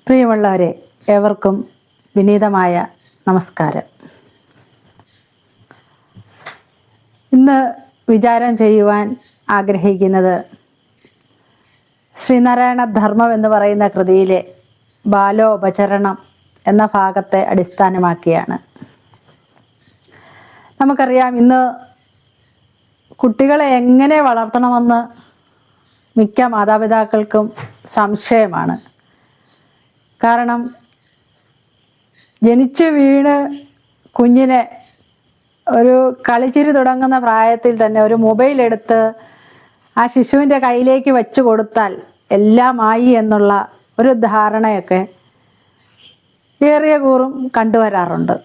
പ്രിയമുള്ളവരെ, ഏവർക്കും വിനീതമായ നമസ്കാരം. ഇന്ന് വിചാരം ചെയ്യുവാൻ ആഗ്രഹിക്കുന്നത് ശ്രീനാരായണ ധർമ്മം എന്ന് പറയുന്ന കൃതിയിലെ ബാലോപചരണം എന്ന ഭാഗത്തെ അടിസ്ഥാനമാക്കിയാണ്. നമുക്കറിയാം, ഇന്ന് കുട്ടികളെ എങ്ങനെ വളർത്തണമെന്ന് മിക്ക മാതാപിതാക്കൾക്കും സംശയമാണ്. കാരണം ജനിച്ച് വീണ് കുഞ്ഞിനെ ഒരു കളിച്ചിരി തുടങ്ങുന്ന പ്രായത്തിൽ തന്നെ ഒരു മൊബൈൽ എടുത്ത് ആ ശിശുവിൻ്റെ കയ്യിലേക്ക് വെച്ച് കൊടുത്താൽ എല്ലാമായി എന്നുള്ള ഒരു ധാരണയൊക്കെ ഏറിയ കൂറും കണ്ടുവരാറുണ്ട്.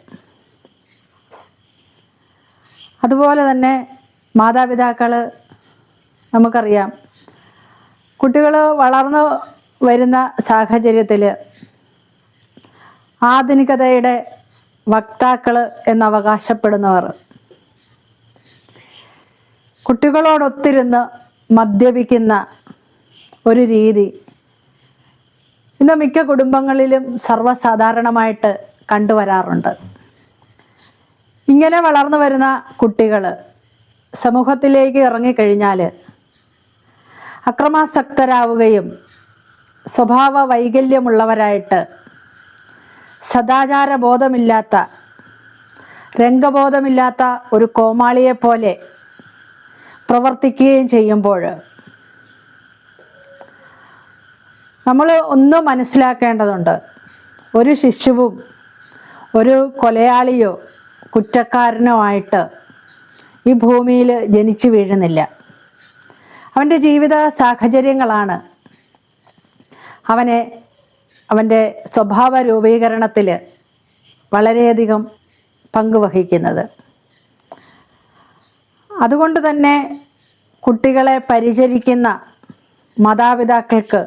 അതുപോലെ തന്നെ മാതാപിതാക്കൾ, നമുക്കറിയാം, കുട്ടികൾ വളർന്നു വരുന്ന സാഹചര്യത്തിൽ ആധുനികതയുടെ വക്താക്കൾ എന്നവകാശപ്പെടുന്നവർ കുട്ടികളോടൊത്തിരുന്ന് മദ്യപിക്കുന്ന ഒരു രീതി ഇന്ന് മിക്ക കുടുംബങ്ങളിലും സർവ്വസാധാരണമായിട്ട് കണ്ടുവരാറുണ്ട്. ഇങ്ങനെ വളർന്നു വരുന്ന കുട്ടികൾ സമൂഹത്തിലേക്ക് ഇറങ്ങിക്കഴിഞ്ഞാൽ അക്രമാസക്തരാവുകയും സ്വഭാവ വൈകല്യമുള്ളവരായിട്ട് സദാചാരബോധമില്ലാത്ത, രംഗബോധമില്ലാത്ത ഒരു കോമാളിയെപ്പോലെ പ്രവർത്തിക്കുകയും ചെയ്യുമ്പോൾ നമ്മൾ ഒന്ന് മനസ്സിലാക്കേണ്ടതുണ്ട്. ഒരു ശിശുവും ഒരു കൊലയാളിയോ കുറ്റക്കാരനോ ആയിട്ട് ഈ ഭൂമിയിൽ ജനിച്ചു വീഴുന്നില്ല. അവൻ്റെ ജീവിത സാഹചര്യങ്ങളാണ് അവൻ്റെ സ്വഭാവ രൂപീകരണത്തിൽ വളരെയധികം പങ്കുവഹിക്കുന്നത്. അതുകൊണ്ട് തന്നെ കുട്ടികളെ പരിചരിക്കുന്ന മാതാപിതാക്കൾക്ക്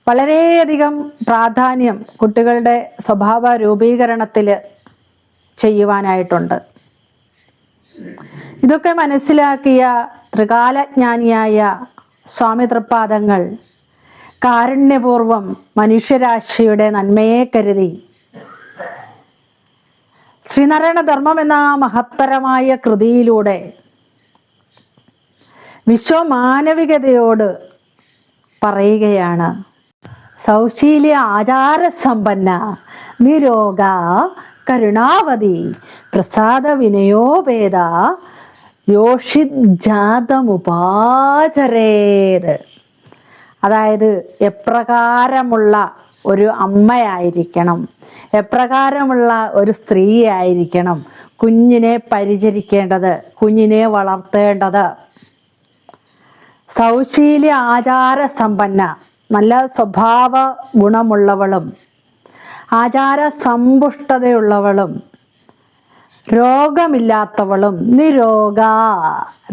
വളരെയധികം പ്രാധാന്യം കുട്ടികളുടെ സ്വഭാവ രൂപീകരണത്തിൽ ചെയ്യുവാനായിട്ടുണ്ട്. ഇതൊക്കെ മനസ്സിലാക്കിയ ത്രികാലജ്ഞാനിയായ സ്വാമി തൃപ്പാദങ്ങൾ കാരുണ്യപൂർവം മനുഷ്യരാശിയുടെ നന്മയെ കരുതി ശ്രീനാരായണ ധർമ്മം എന്ന മഹത്തരമായ കൃതിയിലൂടെ വിശ്വമാനവികതയോട് പറയുകയാണ്: സൗശീല്യ ആചാരസമ്പന്ന നിരോഗ കരുണാവതി പ്രസാദ വിനയോപേത യോഷിജാതമുപാചരേത്. അതായത്, എപ്രകാരമുള്ള ഒരു അമ്മയായിരിക്കണം, എപ്രകാരമുള്ള ഒരു സ്ത്രീ ആയിരിക്കണം കുഞ്ഞിനെ പരിചരിക്കേണ്ടത്, കുഞ്ഞിനെ വളർത്തേണ്ടത്. സൗശീല്യ ആചാരസമ്പന്ന, നല്ല സ്വഭാവ ഗുണമുള്ളവളും ആചാര സമ്പുഷ്ടതയുള്ളവളും രോഗമില്ലാത്തവളും, നിരോഗ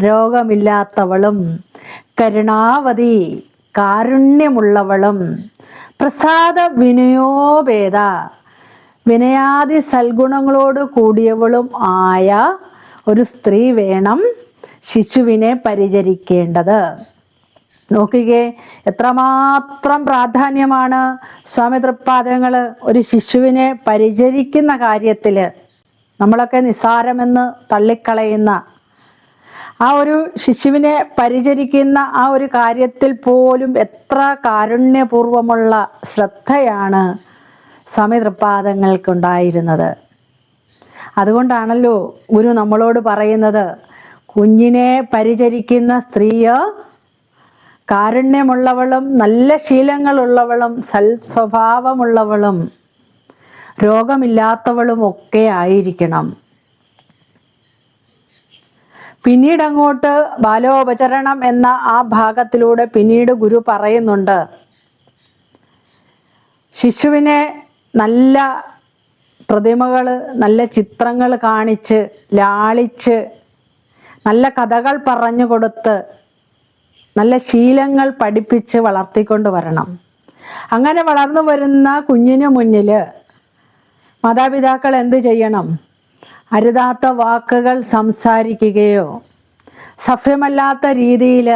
രോഗമില്ലാത്തവളും, കരുണാവതി കാരുണ്യമുള്ളവളും, പ്രസാദ വിനയോപേത വിനയാദി സൽഗുണങ്ങളോട് കൂടിയവളും ആയ ഒരു സ്ത്രീ വേണം ശിശുവിനെ പരിചരിക്കേണ്ടത്. നോക്കുകയെ, എത്രമാത്രം പ്രാധാന്യമാണ് സ്വാമി തൃപ്പാദങ്ങൾ ഒരു ശിശുവിനെ പരിചരിക്കുന്ന കാര്യത്തിൽ. നമ്മളൊക്കെ നിസ്സാരമെന്ന് തള്ളിക്കളയുന്ന ആ ഒരു ശിശുവിനെ പരിചരിക്കുന്ന ആ ഒരു കാര്യത്തിൽ പോലും എത്ര കാരുണ്യപൂർവമുള്ള ശ്രദ്ധയാണ് സ്വാമി തൃപ്പാദങ്ങൾക്കുണ്ടായിരുന്നത്. അതുകൊണ്ടാണല്ലോ ഗുരു നമ്മളോട് പറയുന്നത്, കുഞ്ഞിനെ പരിചരിക്കുന്ന സ്ത്രീയോ കാരുണ്യമുള്ളവളും നല്ല ശീലങ്ങളുള്ളവളും സൽസ്വഭാവമുള്ളവളും രോഗമില്ലാത്തവളും ഒക്കെ ആയിരിക്കണം. പിന്നീട് അങ്ങോട്ട് ബാലോപചരണം എന്ന ആ ഭാഗത്തിലൂടെ പിന്നീട് ഗുരു പറയുന്നുണ്ട്, ശിശുവിനെ നല്ല പ്രതിമകൾ, നല്ല ചിത്രങ്ങൾ കാണിച്ച് ലാളിച്ച് നല്ല കഥകൾ പറഞ്ഞു കൊടുത്ത് നല്ല ശീലങ്ങൾ പഠിപ്പിച്ച് വളർത്തിക്കൊണ്ട് വരണം. അങ്ങനെ വളർന്നു വരുന്ന കുഞ്ഞിന് മുന്നിൽ മാതാപിതാക്കൾ എന്ത് ചെയ്യണം? അരുതാത്ത വാക്കുകൾ സംസാരിക്കുകയോ സഭ്യമല്ലാത്ത രീതിയിൽ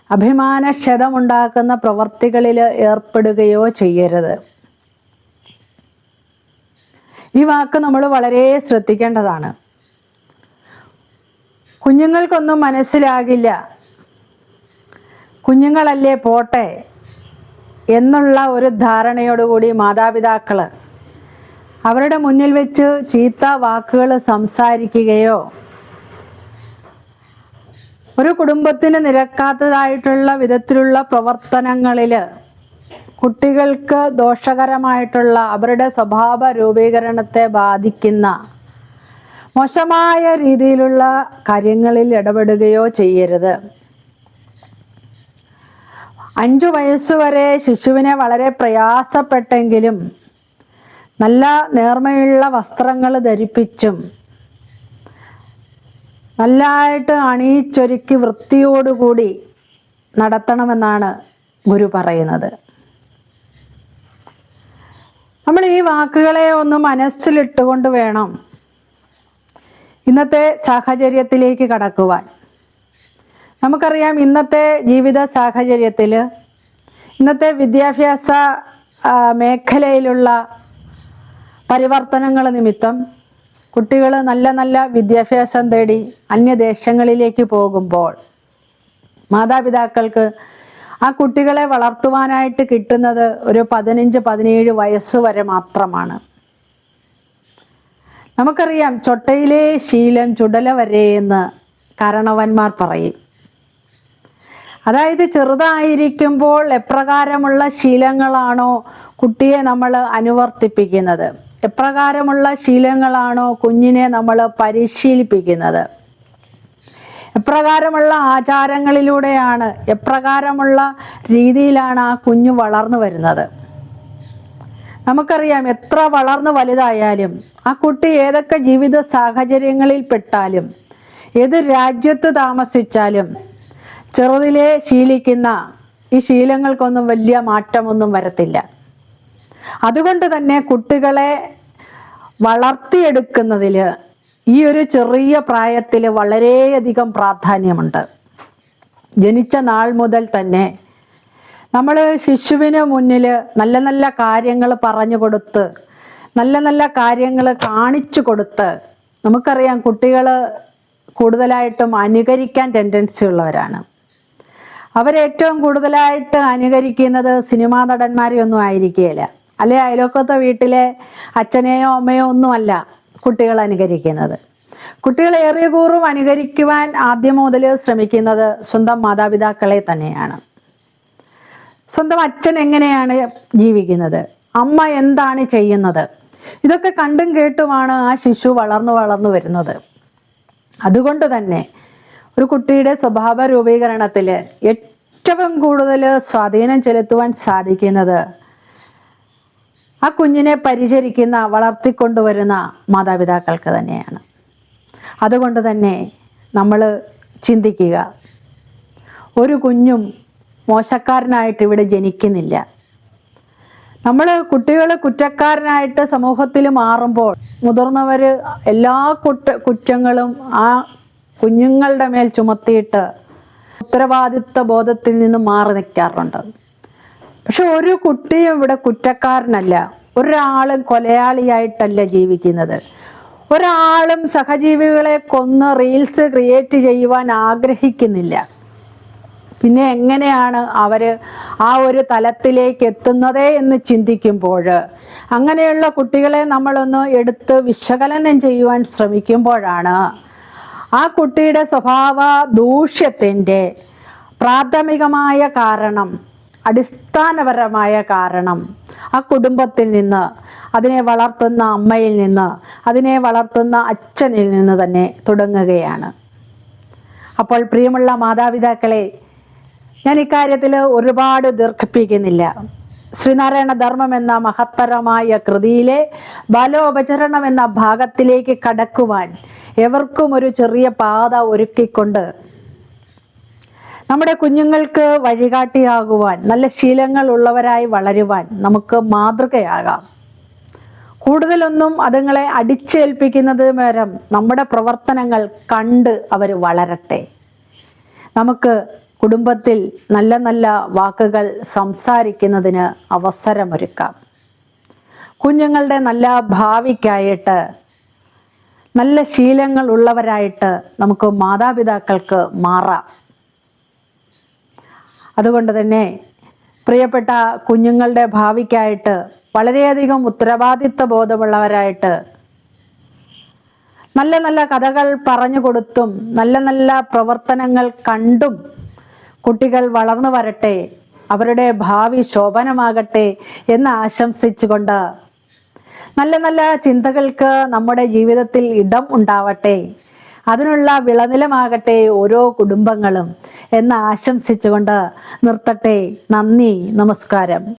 അഭിമാനക്ഷതമുണ്ടാക്കുന്ന പ്രവർത്തികളിൽ ഏർപ്പെടുകയോ ചെയ്യരുത്. ഈ വാക്ക് നമ്മൾ വളരെ ശ്രദ്ധിക്കേണ്ടതാണ്. കുഞ്ഞുങ്ങൾക്കൊന്നും മനസ്സിലാകില്ല, കുഞ്ഞുങ്ങളല്ലേ പോട്ടെ എന്നുള്ള ഒരു ധാരണയോടുകൂടി മാതാപിതാക്കൾ അവരുടെ മുന്നിൽ വെച്ച് ചീത്ത വാക്കുകൾ സംസാരിക്കുകയോ ഒരു കുടുംബത്തിന് നിരക്കാത്തതായിട്ടുള്ള വിധത്തിലുള്ള പ്രവർത്തനങ്ങളിൽ കുട്ടികൾക്ക് ദോഷകരമായിട്ടുള്ള അവരുടെ സ്വഭാവ രൂപീകരണത്തെ ബാധിക്കുന്ന മോശമായ രീതിയിലുള്ള കാര്യങ്ങളിൽ ഇടപെടുകയോ ചെയ്യരുത്. 5 വയസ്സുവരെ ശിശുവിനെ വളരെ പ്രയാസപ്പെട്ടെങ്കിലും നല്ല നേർമയുള്ള വസ്ത്രങ്ങൾ ധരിപ്പിച്ചും നല്ലതായിട്ട് അണിയിച്ചൊരുക്കി വൃത്തിയോടുകൂടി നടത്തണമെന്നാണ് ഗുരു പറയുന്നത്. നമ്മൾ ഈ വാക്കുകളെ ഒന്ന് മനസ്സിലിട്ടുകൊണ്ട് വേണം ഇന്നത്തെ സാഹചര്യത്തിലേക്ക് കടക്കുവാൻ. നമുക്കറിയാം, ഇന്നത്തെ ജീവിത സാഹചര്യത്തിൽ, ഇന്നത്തെ വിദ്യാഭ്യാസ മേഖലയിലുള്ള പരിവർത്തനങ്ങൾ നിമിത്തം കുട്ടികൾ നല്ല നല്ല വിദ്യാഭ്യാസം തേടി അന്യദേശങ്ങളിലേക്ക് പോകുമ്പോൾ മാതാപിതാക്കൾക്ക് ആ കുട്ടികളെ വളർത്തുവാനായിട്ട് കിട്ടുന്നത് ഒരു 15-17 വയസ്സ് വരെ മാത്രമാണ്. നമുക്കറിയാം, ചൊട്ടയിലെ ശീലം ചുടല വരെ എന്ന് കാരണവന്മാർ പറയും. അതായത് ചെറുതായിരിക്കുമ്പോൾ എപ്രകാരമുള്ള ശീലങ്ങളാണോ കുട്ടിയെ നമ്മൾ അനുവർത്തിപ്പിക്കുന്നത്, എപ്രകാരമുള്ള ശീലങ്ങളാണോ കുഞ്ഞിനെ നമ്മൾ പരിശീലിപ്പിക്കുന്നത്, എപ്രകാരമുള്ള ആചാരങ്ങളിലൂടെയാണ്, എപ്രകാരമുള്ള രീതിയിലാണ് ആ കുഞ്ഞ് വളർന്നു വരുന്നത്. നമുക്കറിയാം, എത്ര വളർന്നു വലുതായാലും ആ കുട്ടി ഏതൊക്കെ ജീവിത സാഹചര്യങ്ങളിൽ പെട്ടാലും ഏത് രാജ്യത്ത് താമസിച്ചാലും ചെറുതിലെ ശീലിക്കുന്ന ഈ ശീലങ്ങൾക്കൊന്നും വലിയ മാറ്റമൊന്നും വരത്തില്ല. അതുകൊണ്ട് തന്നെ കുട്ടികളെ വളർത്തിയെടുക്കുന്നതിൽ ഈ ഒരു ചെറിയ പ്രായത്തിൽ വളരെയധികം പ്രാധാന്യമുണ്ട്. ജനിച്ച നാൾ മുതൽ തന്നെ നമ്മൾ ശിശുവിന് മുന്നിൽ നല്ല നല്ല കാര്യങ്ങൾ പറഞ്ഞു കൊടുത്ത്, നല്ല നല്ല കാര്യങ്ങൾ കാണിച്ചു കൊടുത്ത്, നമുക്കറിയാം കുട്ടികൾ കൂടുതലായിട്ടും അനുകരിക്കാൻ ടെൻഡൻസി ഉള്ളവരാണ്. അവരേറ്റവും കൂടുതലായിട്ട് അനുകരിക്കുന്നത് സിനിമാ നടന്മാരെ ഒന്നും ആയിരിക്കുകയില്ല, അല്ലെ അയലോക്കത്തെ വീട്ടിലെ അച്ഛനെയോ അമ്മയോ ഒന്നുമല്ല കുട്ടികൾ അനുകരിക്കുന്നത്. കുട്ടികൾ ഏറിയ കൂറും അനുകരിക്കുവാൻ ആദ്യം മുതൽ ശ്രമിക്കുന്നത് സ്വന്തം മാതാപിതാക്കളെ തന്നെയാണ്. സ്വന്തം അച്ഛൻ എങ്ങനെയാണ് ജീവിക്കുന്നത്, അമ്മ എന്താണ് ചെയ്യുന്നത്, ഇതൊക്കെ കണ്ടും കേട്ടുമാണ് ആ ശിശു വളർന്നു വരുന്നത്. അതുകൊണ്ട് തന്നെ ഒരു കുട്ടിയുടെ സ്വഭാവ രൂപീകരണത്തിൽ ഏറ്റവും കൂടുതൽ സ്വാധീനം ചെലുത്തുവാൻ സാധിക്കുന്നത് ആ കുഞ്ഞിനെ പരിചരിക്കുന്ന, വളർത്തിക്കൊണ്ടുവരുന്ന മാതാപിതാക്കൾക്ക് തന്നെയാണ്. അതുകൊണ്ട് തന്നെ നമ്മൾ ചിന്തിക്കുക, ഒരു കുഞ്ഞും മോശക്കാരനായിട്ട് ഇവിടെ ജനിക്കുന്നില്ല. നമ്മൾ കുട്ടികൾ കുറ്റക്കാരനായിട്ട് സമൂഹത്തിൽ മാറുമ്പോൾ മുതിർന്നവർ എല്ലാ കുറ്റങ്ങളും ആ കുഞ്ഞുങ്ങളുടെ മേൽ ചുമത്തിയിട്ട് ഉത്തരവാദിത്വ ബോധത്തിൽ നിന്ന് മാറി നിൽക്കാറുണ്ട്. പക്ഷെ ഒരു കുട്ടിയും ഇവിടെ കുറ്റക്കാരനല്ല, ഒരാളും കൊലയാളിയായിട്ടല്ല ജീവിക്കുന്നത്, ഒരാളും സഹജീവികളെ കൊന്ന് റീൽസ് ക്രിയേറ്റ് ചെയ്യുവാൻ ആഗ്രഹിക്കുന്നില്ല. പിന്നെ എങ്ങനെയാണ് അവർ ആ ഒരു തലത്തിലേക്ക് എത്തുന്നത് എന്ന് ചിന്തിക്കുമ്പോൾ, അങ്ങനെയുള്ള കുട്ടികളെ നമ്മളൊന്ന് എടുത്ത് വിശകലനം ചെയ്യുവാൻ ശ്രമിക്കുമ്പോഴാണ് ആ കുട്ടിയുടെ സ്വഭാവ ദൂഷ്യത്തിൻ്റെ പ്രാഥമികമായ കാരണം, അടിസ്ഥാനപരമായ കാരണം ആ കുടുംബത്തിൽ നിന്ന്, അതിനെ വളർത്തുന്ന അമ്മയിൽ നിന്ന്, അതിനെ വളർത്തുന്ന അച്ഛനിൽ നിന്ന് തന്നെ തുടങ്ങുകയാണ്. അപ്പോൾ പ്രിയമുള്ള മാതാപിതാക്കളെ, ഞാൻ ഇക്കാര്യത്തിൽ ഒരുപാട് ദീർഘിപ്പിക്കുന്നില്ല. ശ്രീനാരായണ ധർമ്മം എന്ന മഹത്തരമായ കൃതിയിലെ ബാലോപചരണം എന്ന ഭാഗത്തിലേക്ക് കടക്കുവാൻ എവർക്കും ഒരു ചെറിയ പാത ഒരുക്കിക്കൊണ്ട് നമ്മുടെ കുഞ്ഞുങ്ങൾക്ക് വഴികാട്ടിയാകുവാൻ, നല്ല ശീലങ്ങൾ ഉള്ളവരായി വളരുവാൻ നമുക്ക് മാതൃകയാകാം. കൂടുതലൊന്നും അതുങ്ങളെ അടിച്ചേൽപ്പിക്കുന്നത് പകരം നമ്മുടെ പ്രവർത്തനങ്ങൾ കണ്ട് അവർ വളരട്ടെ. നമുക്ക് കുടുംബത്തിൽ നല്ല നല്ല വാക്കുകൾ സംസാരിക്കുന്നതിന് അവസരമൊരുക്കാം. കുഞ്ഞുങ്ങളുടെ നല്ല ഭാവിക്കായിട്ട്, നല്ല ശീലങ്ങൾ ഉള്ളവരായിട്ട് നമുക്ക് മാതാപിതാക്കൾക്ക് മാറാം. അതുകൊണ്ട് തന്നെ പ്രിയപ്പെട്ട കുഞ്ഞുങ്ങളുടെ ഭാവിക്കായിട്ട് വളരെയധികം ഉത്തരവാദിത്വ ബോധമുള്ളവരായിട്ട് നല്ല നല്ല കഥകൾ പറഞ്ഞു കൊടുത്തും നല്ല നല്ല പ്രവർത്തനങ്ങൾ കണ്ടും കുട്ടികൾ വളർന്നു വരട്ടെ, അവരുടെ ഭാവി ശോഭനമാകട്ടെ എന്ന് ആശംസിച്ചുകൊണ്ട്, നല്ല നല്ല ചിന്തകൾക്ക് നമ്മുടെ ജീവിതത്തിൽ ഇടം ഉണ്ടാവട്ടെ, അതിനുള്ള വിളനിലമാകട്ടെ ഓരോ കുടുംബങ്ങളും എന്ന് ആശംസിച്ചുകൊണ്ട് നിർത്തട്ടെ. നന്ദി, നമസ്കാരം.